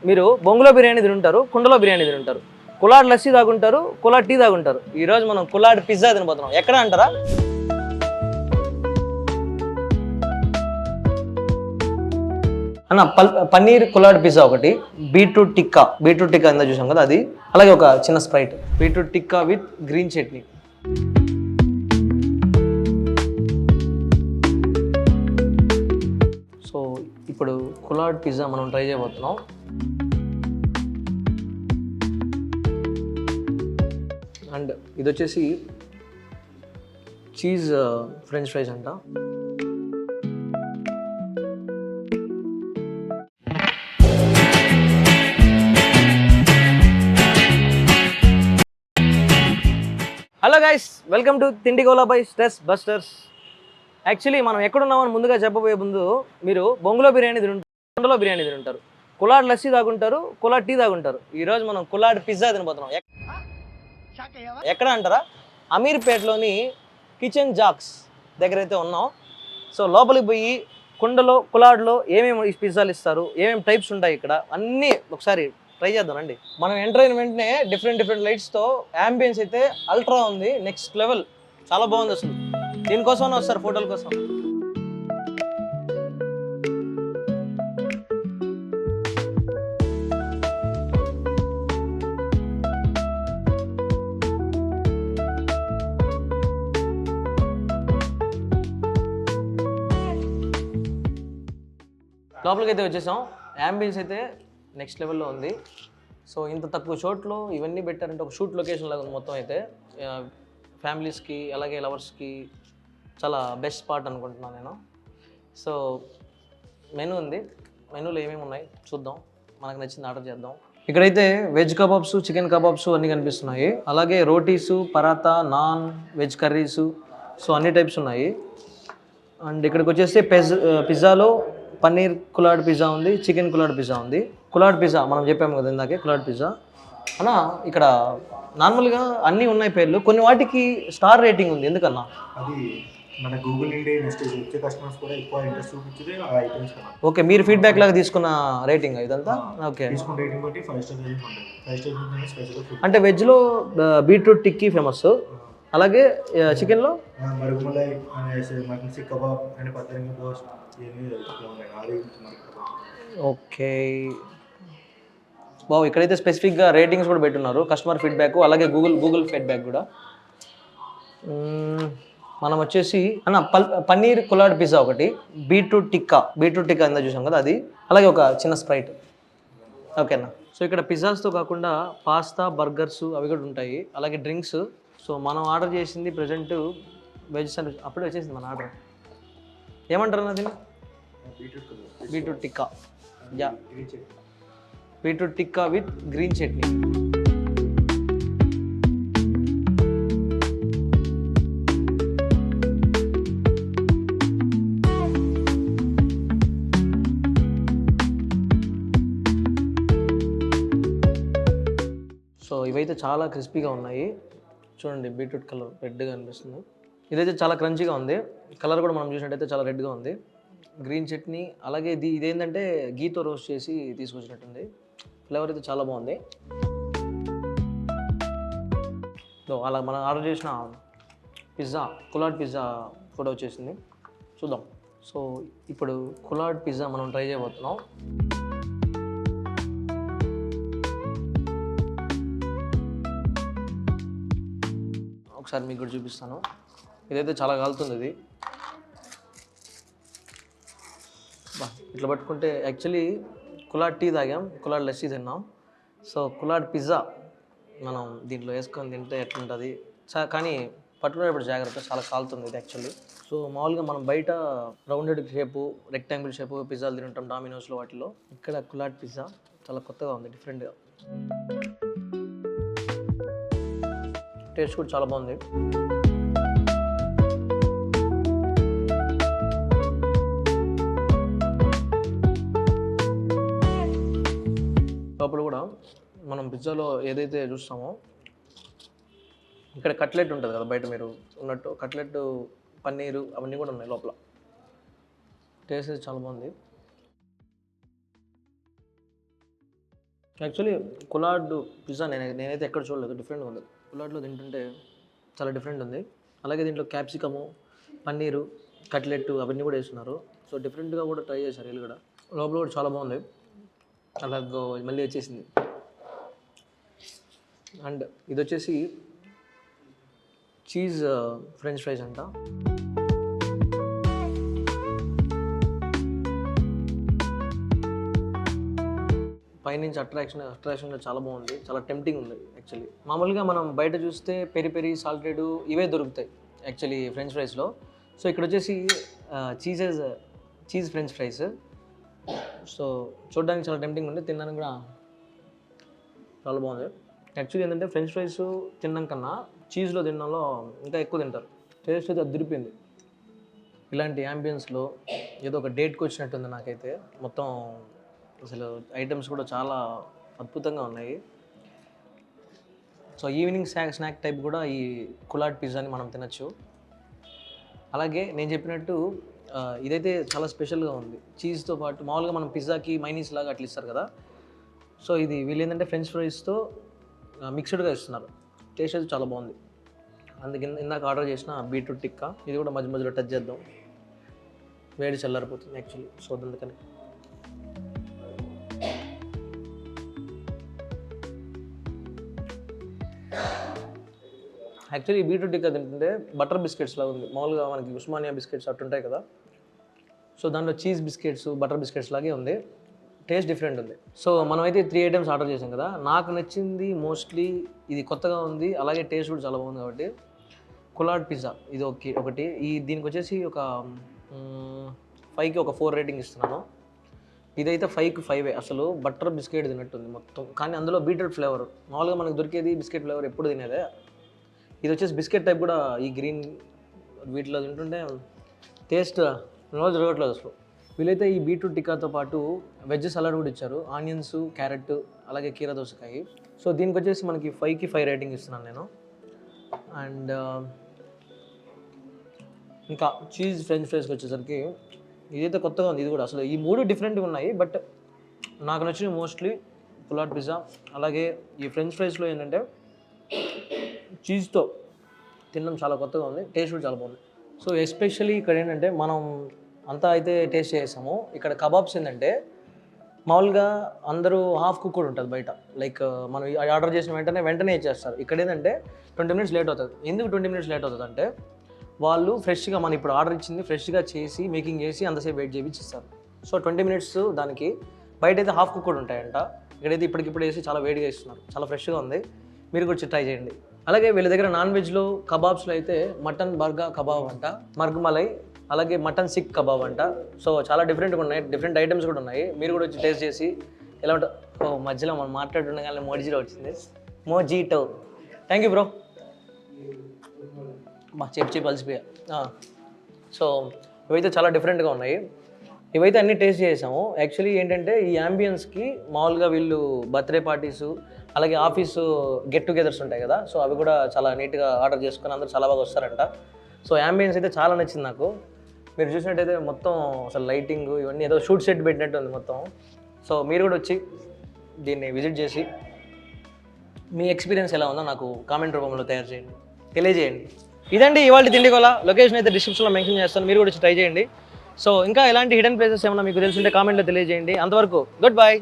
మీరు బొంగులో బిర్యానీ తింటారు, కుండలో బిర్యానీ తింటారు, కులాడ్ లస్సీ తాగుంటారు, కులాడ్ టీ తాగుంటారు. ఈరోజు మనం కులాడ్ పిజ్జా తినబోతున్నాం. ఎక్కడ అంటారా? అన్న పన్నీర్ కులాడ్ పిజ్జా ఒకటి, బీట్రూట్ టిక్కా ఇందా చూసాం కదా అది, అలాగే ఒక చిన్న Sprite. Beetroot tikka with green chutney. So ఇప్పుడు కులాడ్ పిజ్జా మనం ట్రై చేయబోతున్నాం. అండ్ ఇది వచ్చేసి చీజ్ ఫ్రెంచ్ ఫ్రైస్ అంట. Hello guys, welcome to Tindigola by stress busters. Actually మనం ఎక్కడున్నామని ముందుగా చెప్పబోయే ముందు, మీరు బొంగులో బిర్యానీ తింటారు, కుండలో బిర్యానీ తింటారు, కులాడ్ లస్సీ తాగుంటారు, కులాడ్ టీ తాగుంటారు. ఈరోజు మనం కులాడ్ పిజ్జా తినబోతున్నాం. ఎక్కడ అంటారా? అమీర్పేటలోని కిచెన్ జాక్స్ దగ్గర అయితే ఉన్నాం. సో లోపలికి పోయి కుండలో కులాడ్లో ఏమేమి పిజ్జాలు ఇస్తారు, ఏమేమి టైప్స్ ఉంటాయి ఇక్కడ అన్నీ ఒకసారి ట్రై చేద్దాం రండి. మనం ఎంటర్ అయిన వెంటనే డిఫరెంట్ లైట్స్తో యాంబియన్స్ అయితే అల్ట్రా ఉంది, నెక్స్ట్ లెవెల్, చాలా బాగుంది అసలు. దీనికోసం వస్తారు ఫోటోల కోసం. లోపలికి అయితే వచ్చేసాం. యాంబియన్స్ అయితే నెక్స్ట్ లెవెల్లో ఉంది. సో ఇంత తక్కువ షోట్లో ఇవన్నీ పెట్టారంటే ఒక షూట్ లొకేషన్ లాగా ఉంది మొత్తం. అయితే ఫ్యామిలీస్కి అలాగే లవర్స్కి చాలా బెస్ట్ స్పాట్ అనుకుంటున్నాను నేను. సో మెనూ ఉంది, మెనూలో ఏమేమి ఉన్నాయి చూద్దాం, మనకు నచ్చింది ఆర్డర్ చేద్దాం. ఇక్కడైతే వెజ్ కబాబ్స్, చికెన్ కబాబ్స్ అన్నీ కనిపిస్తున్నాయి. అలాగే rotis, paratha, non, veg curries, so అన్ని టైప్స్ ఉన్నాయి. అండ్ ఇక్కడికి వచ్చేసి పిజ్జాలో పన్నీర్ కులాడ్ పిజ్జా ఉంది, చికెన్ కులాడ్ పిజ్జా ఉంది. కులాడ్ పిజ్జా మనం చెప్పాము కదా ఇందాకే, కులాడ్ పిజ్జా అన్నా. ఇక్కడ నార్మల్గా అన్నీ ఉన్నాయి పేర్లు, కొన్ని వాటికి స్టార్ రేటింగ్ ఉంది, ఎందుకన్నా? అది మన గూగుల్ ఇండియా మెసేజ్ వచ్చే కస్టమర్స్ కూడా ఎక్కువ ఇంట్రెస్ట్ చూపించేది ఆ ఐటమ్స్ కదా. ఓకే, మీరు ఫీడ్బ్యాక్ లాగా తీసుకున్న రేటింగ్ ఇదంతా? ఓకే, తీసుకున్న రేటింగ్ బట్టి 5 స్టార్ రేటింగ్ ఉంటుంది. 5 స్టార్ రేటింగ్ స్పెషల్ ఫుడ్. అంటే వెజ్లో బీట్రూట్ టిక్కీ ఫేమస్, అలాగే చికెన్లో murgh malai mutton seekh kebab and పత్తరంగి పోస్ట్ ఇవన్నీ ఉన్నాయి. ఓకే బాబు, ఇక్కడైతే స్పెసిఫిక్గా రేటింగ్స్ కూడా పెట్టున్నారు, కస్టమర్ ఫీడ్బ్యాక్, అలాగే గూగుల్ ఫీడ్బ్యాక్ కూడా. మనం వచ్చేసి అన్న పన్నీర్ కులాడ్ పిజ్జా ఒకటి, బీట్రూట్ టిక్కా ఇందా చూసాం కదా అది, అలాగే ఒక చిన్న స్ప్రైట్. ఓకేనా? సో ఇక్కడ పిజ్జాస్తో కాకుండా పాస్తా, బర్గర్స్ అవి కూడా ఉంటాయి, అలాగే డ్రింక్స్. సో మనం ఆర్డర్ చేసింది ప్రజెంట్ వెజ్ శాండ్విచ్. అప్పుడే వచ్చేసింది మన ఆర్డర్. ఏమంటారు అది? Beetroot tikka. Yeah, beetroot tikka with green chutney. So ఇవైతే చాలా క్రిస్పీగా ఉన్నాయి చూడండి, బీట్రూట్ కలర్ రెడ్గా అనిపిస్తుంది. ఇదైతే చాలా క్రంచీగా ఉంది, కలర్ కూడా మనం చూసినట్టయితే చాలా రెడ్గా ఉంది. గ్రీన్ చట్నీ, అలాగే ఇదేంటంటే గీతో రోస్ట్ చేసి తీసుకొచ్చినట్టుంది. ఫ్లేవర్ అయితే చాలా బాగుంది. అలా మనం ఆర్డర్ చేసిన పిజ్జా, కులాడ్ పిజ్జా కూడా వచ్చేసింది, చూద్దాం. సో ఇప్పుడు కులాడ్ పిజ్జా మనం ట్రై చేయబోతున్నాం. ఒకసారి మీకు కూడా చూపిస్తాను. ఇదైతే చాలా కాలుతుంది. ఇది ఇట్లా పట్టుకుంటే, యాక్చువల్లీ కులాడ్ టీ తాగాం, కులాడ్ లస్సీ తిన్నాం. సో కులాడ్ పిజ్జా మనం దీంట్లో వేసుకొని తింటే ఎట్లుంటుంది, కానీ పట్టుకునేప్పుడు జాగ్రత్త, చాలా కాలుతుంది ఇది యాక్చువల్లీ. సో మామూలుగా మనం బయట రౌండెడ్ షేపు, రెక్టాంగిల్ షేపు పిజ్జాలు తింటాం డామినోస్లో వాటిలో. ఇక్కడ కులాడ్ పిజ్జా చాలా కొత్తగా ఉంది, డిఫరెంట్గా. టేస్ట్ కూడా చాలా బాగుంది. లోపల కూడా మనం పిజ్జాలో ఏదైతే చూస్తామో, ఇక్కడ కట్లెట్ ఉంటుంది కదా బయట మీరు ఉన్నట్టు, కట్లెట్, పన్నీరు అవన్నీ కూడా ఉన్నాయి లోపల. టేస్ట్ చాలా బాగుంది. యాక్చువల్లీ కులాడ్ పిజ్జా నేనైతే ఎక్కడ చూడలేదు, డిఫరెంట్గా ఉంది. కులాడ్లో తింటుంటే చాలా డిఫరెంట్ ఉంది. అలాగే దీంట్లో క్యాప్సికము, పన్నీరు, కట్లెట్ అవన్నీ కూడా వేస్తున్నారు. సో డిఫరెంట్గా కూడా ట్రై చేశారు వీళ్ళు కూడా. లోపల కూడా చాలా బాగుంది. అలాగే మళ్ళీ వచ్చేసింది. అండ్ ఇది వచ్చేసి చీజ్ ఫ్రెంచ్ ఫ్రైస్ అంట. పైనుంచి అట్రాక్షన్ చాలా బాగుంది, చాలా టెంప్టింగ్ ఉంది యాక్చువల్లీ. మామూలుగా మనం బయట చూస్తే పెరి పెరి, సాల్టెడ్ ఇవే దొరుకుతాయి యాక్చువల్లీ ఫ్రెంచ్ ఫ్రైస్లో. సో ఇక్కడ వచ్చేసి చీజ్ ఫ్రెంచ్ ఫ్రైస్. సో చూడడానికి చాలా టెంప్టింగ్ ఉంది, తినడానికి కూడా చాలా బాగుంది. యాక్చువల్లీ ఏంటంటే ఫ్రెంచ్ ఫ్రైస్ తినడం కన్నా చీజ్లో తినడంలో ఇంకా ఎక్కువ తింటారు. టేస్ట్ అయితే అదిరిపోయింది. ఇలాంటి యాంబియన్స్లో ఏదో ఒక డేట్కి వచ్చినట్టుంది నాకైతే. మొత్తం అసలు ఐటమ్స్ కూడా చాలా అద్భుతంగా ఉన్నాయి. సో ఈవినింగ్ స్నాక్ టైప్ కూడా ఈ కులాడ్ పిజ్జాని మనం తినచ్చు. అలాగే నేను చెప్పినట్టు ఇదైతే చాలా స్పెషల్గా ఉంది. చీజ్తో పాటు మామూలుగా మనం పిజ్జాకి మైనీస్ లాగా అట్లా ఇస్తారు కదా. సో ఇది వీళ్ళు ఏంటంటే ఫ్రెంచ్ ఫ్రైస్తో మిక్స్డ్గా ఇస్తున్నారు. టేస్ట్ అయితే చాలా బాగుంది. అందుకే ఇందాక ఆర్డర్ చేసిన బీట్రూట్ టిక్కా ఇది కూడా మధ్య మధ్యలో టచ్ చేద్దాం. వేడి చల్లారిపోతుంది యాక్చువల్లీ. సో అందుకని యాక్చువల్లీ ఈ బీట్రూట్ టిక్కా తింటుంటే బటర్ బిస్కెట్స్ లాగా ఉంది. మామూలుగా మనకి ఉస్మానియా బిస్కెట్స్ అట్టుంటాయి కదా. సో దాంట్లో చీజ్ బిస్కెట్స్, బటర్ బిస్కెట్స్ లాగే ఉంది. టేస్ట్ డిఫరెంట్ ఉంది. సో మనమైతే 3 ఐటమ్స్ ఆర్డర్ చేసాం కదా. నాకు నచ్చింది మోస్ట్లీ ఇది కొత్తగా ఉంది, అలాగే టేస్ట్ కూడా చాలా బాగుంది కాబట్టి కులాడ్ పిజ్జా ఇది ఒకటి. దీనికి వచ్చేసి ఒక 5కి ఒక 4 రేటింగ్ ఇస్తున్నాను. ఇదైతే 5కి 5. అసలు బటర్ బిస్కెట్ తిన్నట్టుంది మొత్తం, కానీ అందులో బీట్రూట్ ఫ్లేవర్. మామూలుగా మనకు దొరికేది బిస్కెట్ ఫ్లేవర్ ఎప్పుడు తినేదే. ఇది వచ్చేసి బిస్కెట్ టైప్ కూడా ఈ గ్రీన్ వీటిలో తింటుంటే టేస్ట్ రోజు జరగట్లేదు అసలు. వీళ్ళైతే ఈ బీట్రూట్ టిక్కాతో పాటు వెజ్ సలాడ్ కూడా ఇచ్చారు. ఆనియన్స్, క్యారెట్, అలాగే కీర దోసకాయ. సో దీనికి వచ్చేసి మనకి 5కి 5 రేటింగ్ ఇస్తున్నాను నేను. అండ్ ఇంకా చీజ్ ఫ్రెంచ్ ఫ్రైస్కి వచ్చేసరికి ఇదైతే కొత్తగా ఉంది. ఇది కూడా అసలు ఈ 3 డిఫరెంట్గా ఉన్నాయి. బట్ నాకు నచ్చిన మోస్ట్లీ కులాడ్ పిజ్జా. అలాగే ఈ ఫ్రెంచ్ ఫ్రైస్లో ఏంటంటే చీజ్తో తినడం చాలా కొత్తగా ఉంది. టేస్ట్ కూడా చాలా బాగుంది. సో ఎస్పెషల్లీ ఇక్కడ ఏంటంటే మనం అంతా అయితే టేస్ట్ చేసాము. ఇక్కడ కబాబ్స్ ఏంటంటే మామూలుగా అందరూ హాఫ్ కుక్ కూడా ఉంటుంది బయట. లైక్ మనం ఆర్డర్ చేసిన వెంటనే ఇచ్చేస్తారు. ఇక్కడ ఏంటంటే 20 మినిట్స్ లేట్ అవుతుంది. ఎందుకు 20 మినిట్స్ లేట్ అవుతుంది అంటే వాళ్ళు ఫ్రెష్గా మనం ఇప్పుడు ఆర్డర్ ఇచ్చింది ఫ్రెష్గా చేసి మేకింగ్ చేసి అంతసేపు వెయిట్ చేయించి ఇస్తారు. సో 20 మినిట్స్ దానికి. బయట అయితే హాఫ్ కుక్ కూడా ఉంటాయంట. ఇక్కడైతే ఇప్పటికిప్పుడు వేసి చాలా వేడిగా ఇస్తున్నారు. చాలా ఫ్రెష్గా ఉంది. మీరు కూడా ట్రై చేయండి. అలాగే వీళ్ళ దగ్గర నాన్ వెజ్లో కబాబ్స్లో అయితే మటన్ బర్గా కబాబ్ అంట, మర్గుమలై, అలాగే మటన్ సిక్ కబాబ్ అంట. సో చాలా డిఫరెంట్గా ఉన్నాయి. డిఫరెంట్ ఐటమ్స్ కూడా ఉన్నాయి. మీరు కూడా వచ్చి టేస్ట్ చేసి ఎలా ఉంటుంది. మధ్యలో మనం మాట్లాడుతుండగానే మోజిటో వచ్చింది. మోజిటో. Thank you bro. చెప్పి అలసిపోయా. సో ఇవైతే చాలా డిఫరెంట్గా ఉన్నాయి. ఇవైతే అన్నీ టేస్ట్ చేసాము. యాక్చువల్లీ ఏంటంటే ఈ యాంబియన్స్కి మామూలుగా వీళ్ళు బర్త్డే పార్టీసు, అలాగే ఆఫీసు గెట్ టుగెదర్స్ ఉంటాయి కదా. సో అవి కూడా చాలా నీట్గా ఆర్డర్ చేసుకొని అందరూ చాలా బాగా వస్తారంట. సో యాంబియన్స్ అయితే చాలా నచ్చింది నాకు. మీరు చూసినట్టయితే మొత్తం అసలు లైటింగ్ ఇవన్నీ ఏదో షూట్ సెట్ పెట్టినట్టు ఉంది మొత్తం. సో మీరు కూడా వచ్చి దీన్ని విజిట్ చేసి మీ ఎక్స్పీరియన్స్ ఎలా ఉందో నాకు కామెంట్ రూపంలో తెలియజేయండి. ఇదండి ఇవాళ తిండిగోల. లొకేషన్ అయితే డిస్క్రిప్షన్లో మెన్షన్ చేస్తాను. మీరు కూడా వచ్చి ట్రై చేయండి. సో ఇంకా ఎలాంటి హిడెన్ ప్లేసెస్ ఏమైనా మీకు తెలుసుంటే కామెంట్లో తెలియజేయండి. అంతవరకు గుడ్ బై.